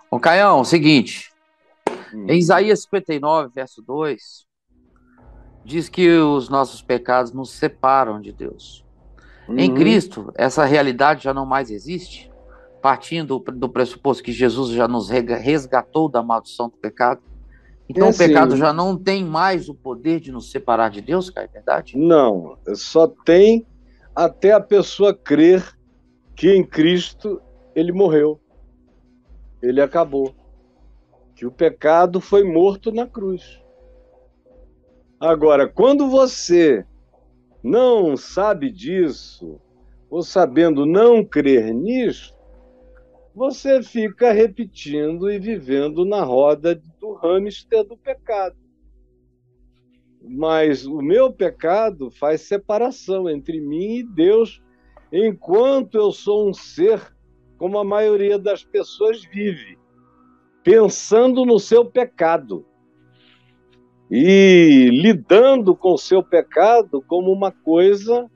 Ô, Caião, seguinte, em Hum. Isaías 59, verso 2, diz que os nossos pecados nos separam de Deus. Em Uhum. Cristo, essa realidade já não mais existe, partindo do pressuposto que Jesus já nos resgatou da maldição do pecado. É Então o pecado assim, já não tem mais o poder de nos separar de Deus, cara, é verdade? não, só tem até a pessoa crer que em Cristo ele morreu, ele acabou, que o pecado foi morto na cruz. Agora, quando você não sabe disso, ou sabendo não crer nisso, você fica repetindo e vivendo na roda do hamster do pecado. Mas o meu pecado faz separação entre mim e Deus, enquanto eu sou um ser como a maioria das pessoas vive, pensando no seu pecado e lidando com o seu pecado como uma coisa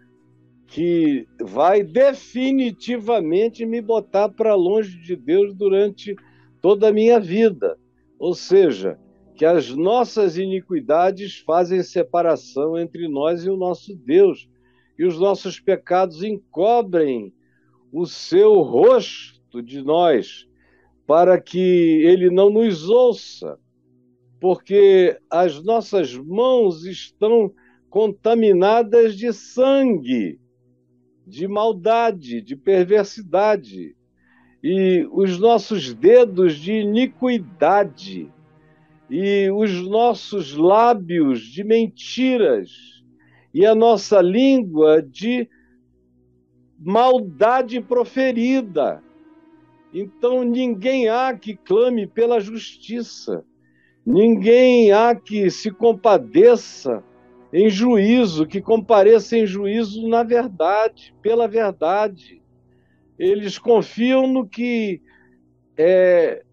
que vai definitivamente me botar para longe de Deus durante toda a minha vida. Ou seja, que as nossas iniquidades fazem separação entre nós e o nosso Deus, e os nossos pecados encobrem o seu rosto de nós, para que ele não nos ouça, porque as nossas mãos estão contaminadas de sangue, de maldade, de perversidade, e os nossos dedos de iniquidade, e os nossos lábios de mentiras, e a nossa língua de maldade proferida. Então ninguém há que clame pela justiça, ninguém há que se compadeça em juízo, que compareça em juízo na verdade, pela verdade. Eles confiam no que é.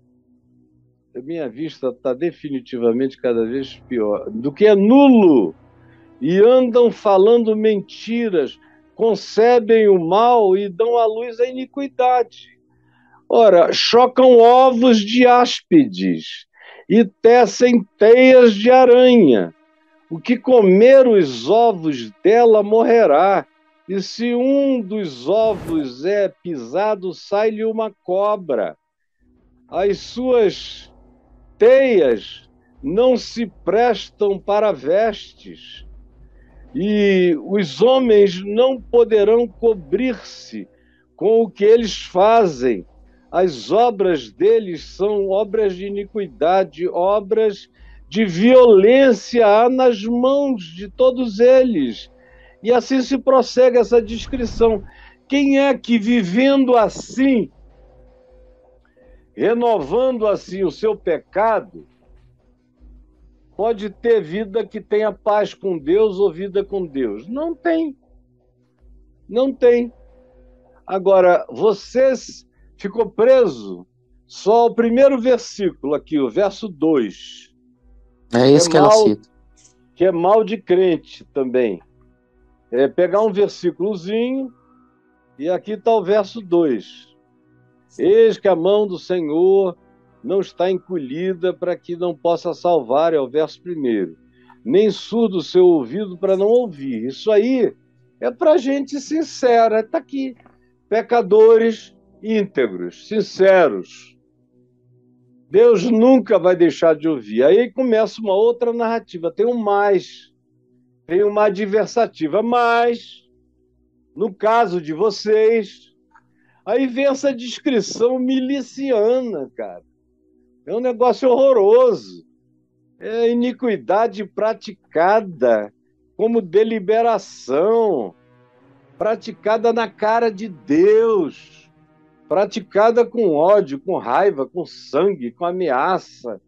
Minha vista está definitivamente cada vez pior. Do que é nulo. E andam falando mentiras, concebem o mal e dão à luz a iniquidade. Ora, chocam ovos de áspides e tecem teias de aranha. O que comer os ovos dela morrerá. E se um dos ovos é pisado, sai-lhe uma cobra. As suas teias não se prestam para vestes, e os homens não poderão cobrir-se com o que eles fazem. As obras deles são obras de iniquidade, obras de violência há nas mãos de todos eles. E assim se prossegue essa descrição. Quem é que, vivendo assim, renovando assim o seu pecado, pode ter vida que tenha paz com Deus ou vida com Deus? Não tem, não tem. Agora, você ficou preso só ao primeiro versículo aqui, o verso 2, É que é isso que ela mal, cita. que é mal de crente também. É pegar um versículozinho e aqui está o verso 2. Eis que a mão do Senhor não está encolhida para que não possa salvar, é o verso 1. Nem surdo o seu ouvido para não ouvir. Isso aí é para gente sincera, está aqui. Pecadores íntegros, sinceros. Deus nunca vai deixar de ouvir. Aí começa uma outra narrativa, tem um mais, tem uma adversativa, mas, no caso de vocês, aí vem essa descrição miliciana, cara. É um negócio horroroso. É iniquidade praticada como deliberação, praticada na cara de Deus, praticada com ódio, com raiva, com sangue, com ameaça,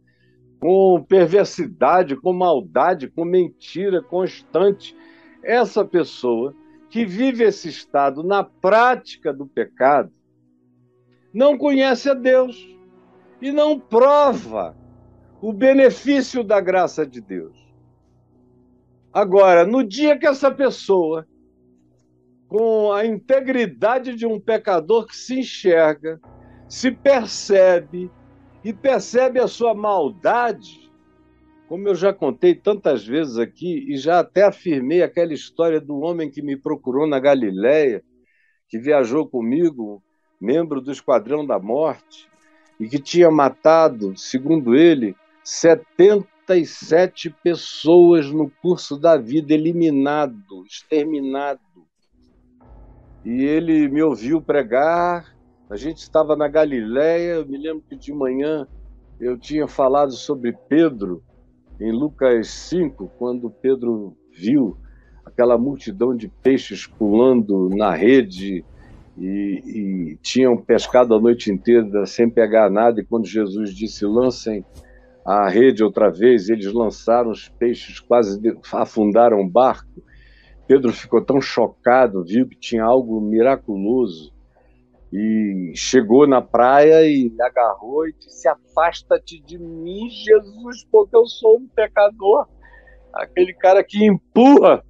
com perversidade, com maldade, com mentira constante. Essa pessoa que vive esse estado na prática do pecado não conhece a Deus e não prova o benefício da graça de Deus. Agora, no dia que essa pessoa, com a integridade de um pecador que se enxerga, se percebe e percebe a sua maldade, como eu já contei tantas vezes aqui, e já até afirmei aquela história do homem que me procurou na Galileia, que viajou comigo, membro do Esquadrão da Morte, e que tinha matado, segundo ele, 77 pessoas no curso da vida, eliminado, exterminado. E ele me ouviu pregar, a gente estava na Galileia, eu me lembro que de manhã eu tinha falado sobre Pedro, em Lucas 5, quando Pedro viu aquela multidão de peixes pulando na rede e tinham pescado a noite inteira sem pegar nada, e quando Jesus disse, lancem a rede outra vez, eles lançaram os peixes, quase afundaram o barco. Pedro ficou tão chocado, viu que tinha algo miraculoso, e chegou na praia e me agarrou e disse, afasta-te de mim, Jesus, porque eu sou um pecador. Aquele cara que empurra,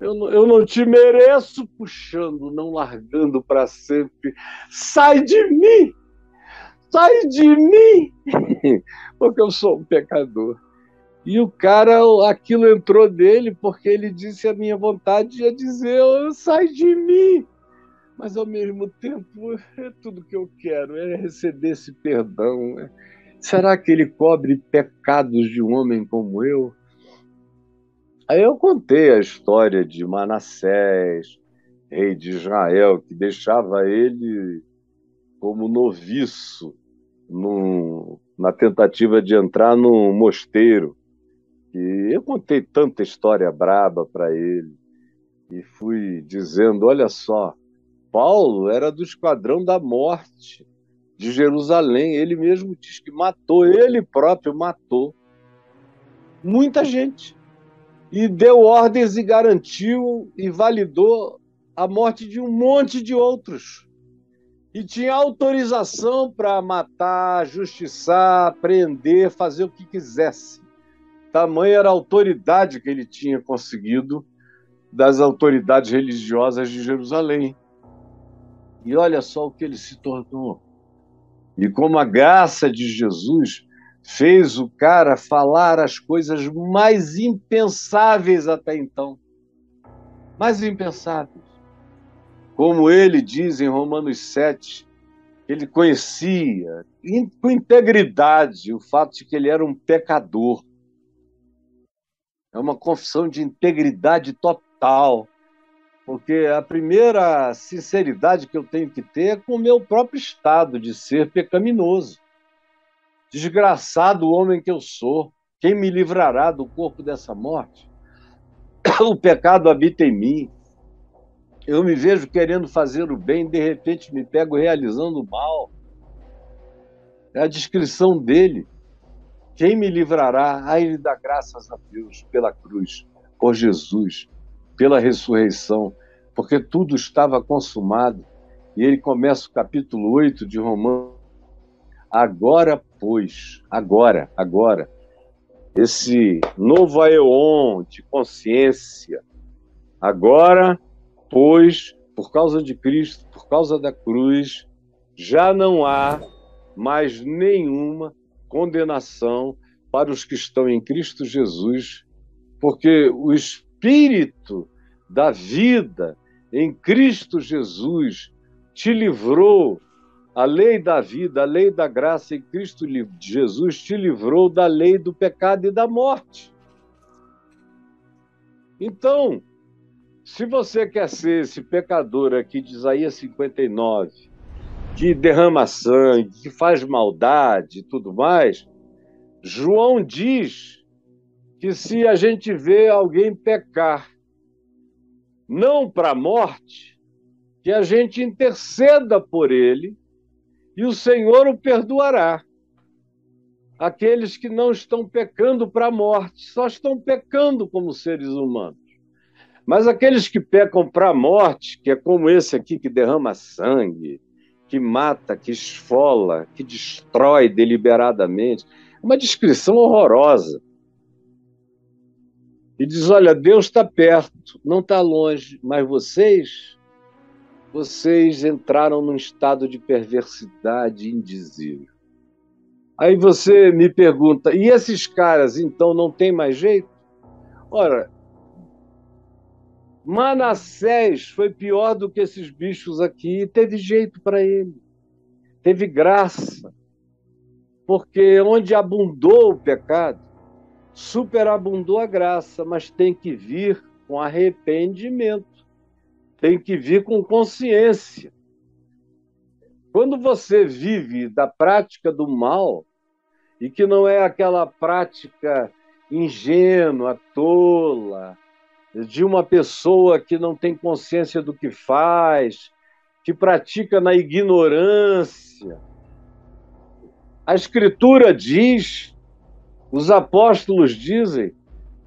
eu não te mereço, puxando, não largando para sempre. Sai de mim! Sai de mim! Porque eu sou um pecador. E o cara, aquilo entrou dele, porque ele disse a minha vontade é dizer, sai de mim! Mas, ao mesmo tempo, é tudo que eu quero, é receber esse perdão. Será que ele cobre pecados de um homem como eu? Aí eu contei a história de Manassés, rei de Israel, que deixava ele como noviço na tentativa de entrar no mosteiro. E eu contei tanta história braba para ele e fui dizendo, olha só, Paulo era do Esquadrão da Morte de Jerusalém. Ele mesmo diz que matou, ele próprio matou muita gente. E deu ordens e garantiu e validou a morte de um monte de outros. E tinha autorização para matar, justiçar, prender, fazer o que quisesse. Tamanha era a autoridade que ele tinha conseguido das autoridades religiosas de Jerusalém. E olha só o que ele se tornou. E como a graça de Jesus fez o cara falar as coisas mais impensáveis até então. Mais impensáveis. Como ele diz em Romanos 7, ele conhecia com integridade o fato de que ele era um pecador. É uma confissão de integridade total. Porque a primeira sinceridade que eu tenho que ter é com o meu próprio estado de ser pecaminoso. Desgraçado homem que eu sou, quem me livrará do corpo dessa morte? O pecado habita em mim. Eu me vejo querendo fazer o bem, de repente me pego realizando o mal. É a descrição dele. Quem me livrará? Ah, ele dá graças a Deus pela cruz, por Jesus, pela ressurreição, porque tudo estava consumado. E ele começa o capítulo 8 de Romanos. Agora, pois, agora, esse novo aeon de consciência, agora, pois, por causa de Cristo, por causa da cruz, já não há mais nenhuma condenação para os que estão em Cristo Jesus, porque o Espírito da vida em Cristo Jesus te livrou. A lei da vida, a lei da graça em Cristo Jesus te livrou da lei do pecado e da morte. Então, se você quer ser esse pecador aqui de Isaías 59, que derrama sangue, que faz maldade e tudo mais, João diz que se a gente vê alguém pecar, não para a morte, que a gente interceda por ele e o Senhor o perdoará. Aqueles que não estão pecando para a morte, só estão pecando como seres humanos. Mas aqueles que pecam para a morte, que é como esse aqui que derrama sangue, que mata, que esfola, que destrói deliberadamente, é uma descrição horrorosa. E diz, olha, Deus está perto, não está longe, mas vocês entraram num estado de perversidade indizível. Aí você me pergunta, e esses caras, então, não tem mais jeito? Ora, Manassés foi pior do que esses bichos aqui, e teve jeito para ele, teve graça, porque onde abundou o pecado, superabundou a graça, mas tem que vir com arrependimento, tem que vir com consciência. Quando você vive da prática do mal, e que não é aquela prática ingênua, tola, de uma pessoa que não tem consciência do que faz, que pratica na ignorância. A Escritura diz, os apóstolos dizem,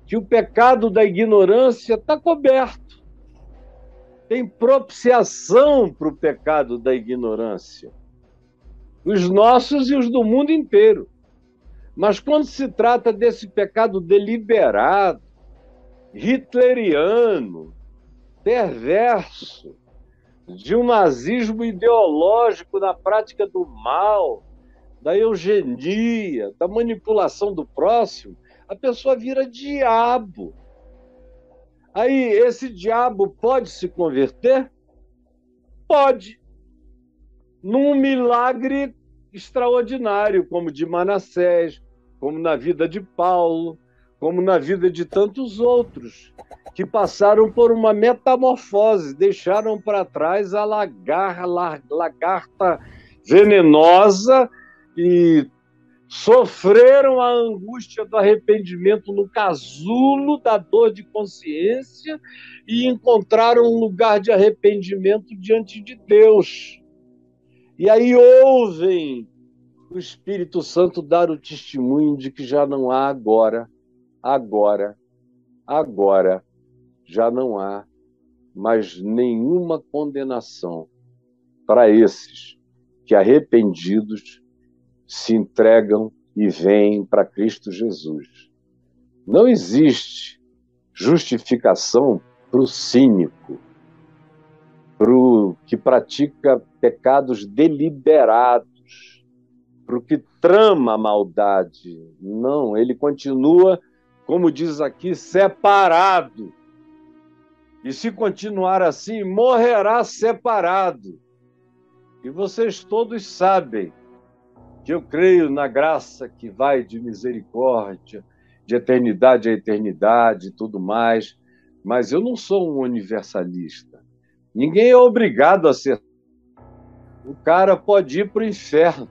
que o pecado da ignorância está coberto. Tem propiciação para o pecado da ignorância. Os nossos e os do mundo inteiro. Mas quando se trata desse pecado deliberado, hitleriano, perverso, de um nazismo ideológico na prática do mal, da eugenia, da manipulação do próximo, a pessoa vira diabo. Aí, esse diabo pode se converter? Pode. Num milagre extraordinário, como de Manassés, como na vida de Paulo, como na vida de tantos outros, que passaram por uma metamorfose, deixaram para trás a lagarta venenosa e sofreram a angústia do arrependimento no casulo da dor de consciência e encontraram um lugar de arrependimento diante de Deus. E aí ouvem o Espírito Santo dar o testemunho de que já não há agora, já não há mais nenhuma condenação para esses que arrependidos se entregam e vêm para Cristo Jesus. Não existe justificação para o cínico, para o que pratica pecados deliberados, para o que trama a maldade. Não, ele continua, como diz aqui, separado. E se continuar assim, morrerá separado. E vocês todos sabem que eu creio na graça que vai de misericórdia, de eternidade a eternidade e tudo mais, mas eu não sou um universalista. Ninguém é obrigado a ser. O cara pode ir para o inferno.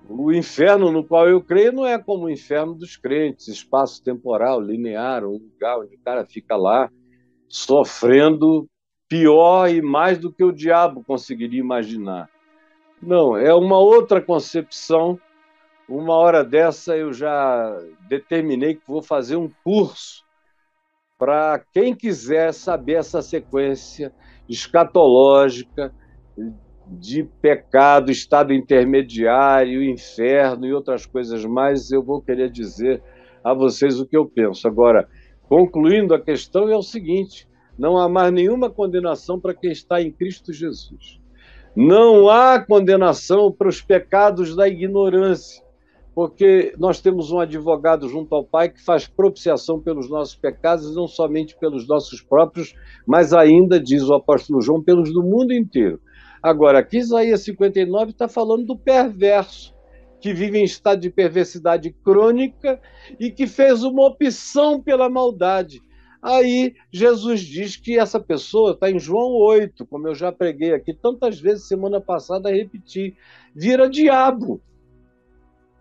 O inferno no qual eu creio não é como o inferno dos crentes, espaço temporal, linear, um lugar onde o cara fica lá sofrendo pior e mais do que o diabo conseguiria imaginar. Não, é uma outra concepção. Uma hora dessa eu já determinei que vou fazer um curso para quem quiser saber essa sequência escatológica de pecado, estado intermediário, inferno e outras coisas mais. Eu vou querer dizer a vocês o que eu penso. Agora, concluindo a questão, é o seguinte: não há mais nenhuma condenação para quem está em Cristo Jesus. Não há condenação para os pecados da ignorância, porque nós temos um advogado junto ao Pai que faz propiciação pelos nossos pecados, não somente pelos nossos próprios, mas ainda, diz o apóstolo João, pelos do mundo inteiro. Agora, aqui Isaías 59 está falando do perverso, que vive em estado de perversidade crônica e que fez uma opção pela maldade. Aí Jesus diz que essa pessoa está em João 8, como eu já preguei aqui tantas vezes, semana passada repeti, vira diabo.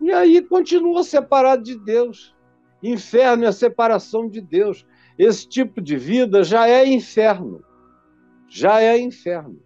E aí continua separado de Deus. Inferno é a separação de Deus. Esse tipo de vida já é inferno. Já é inferno.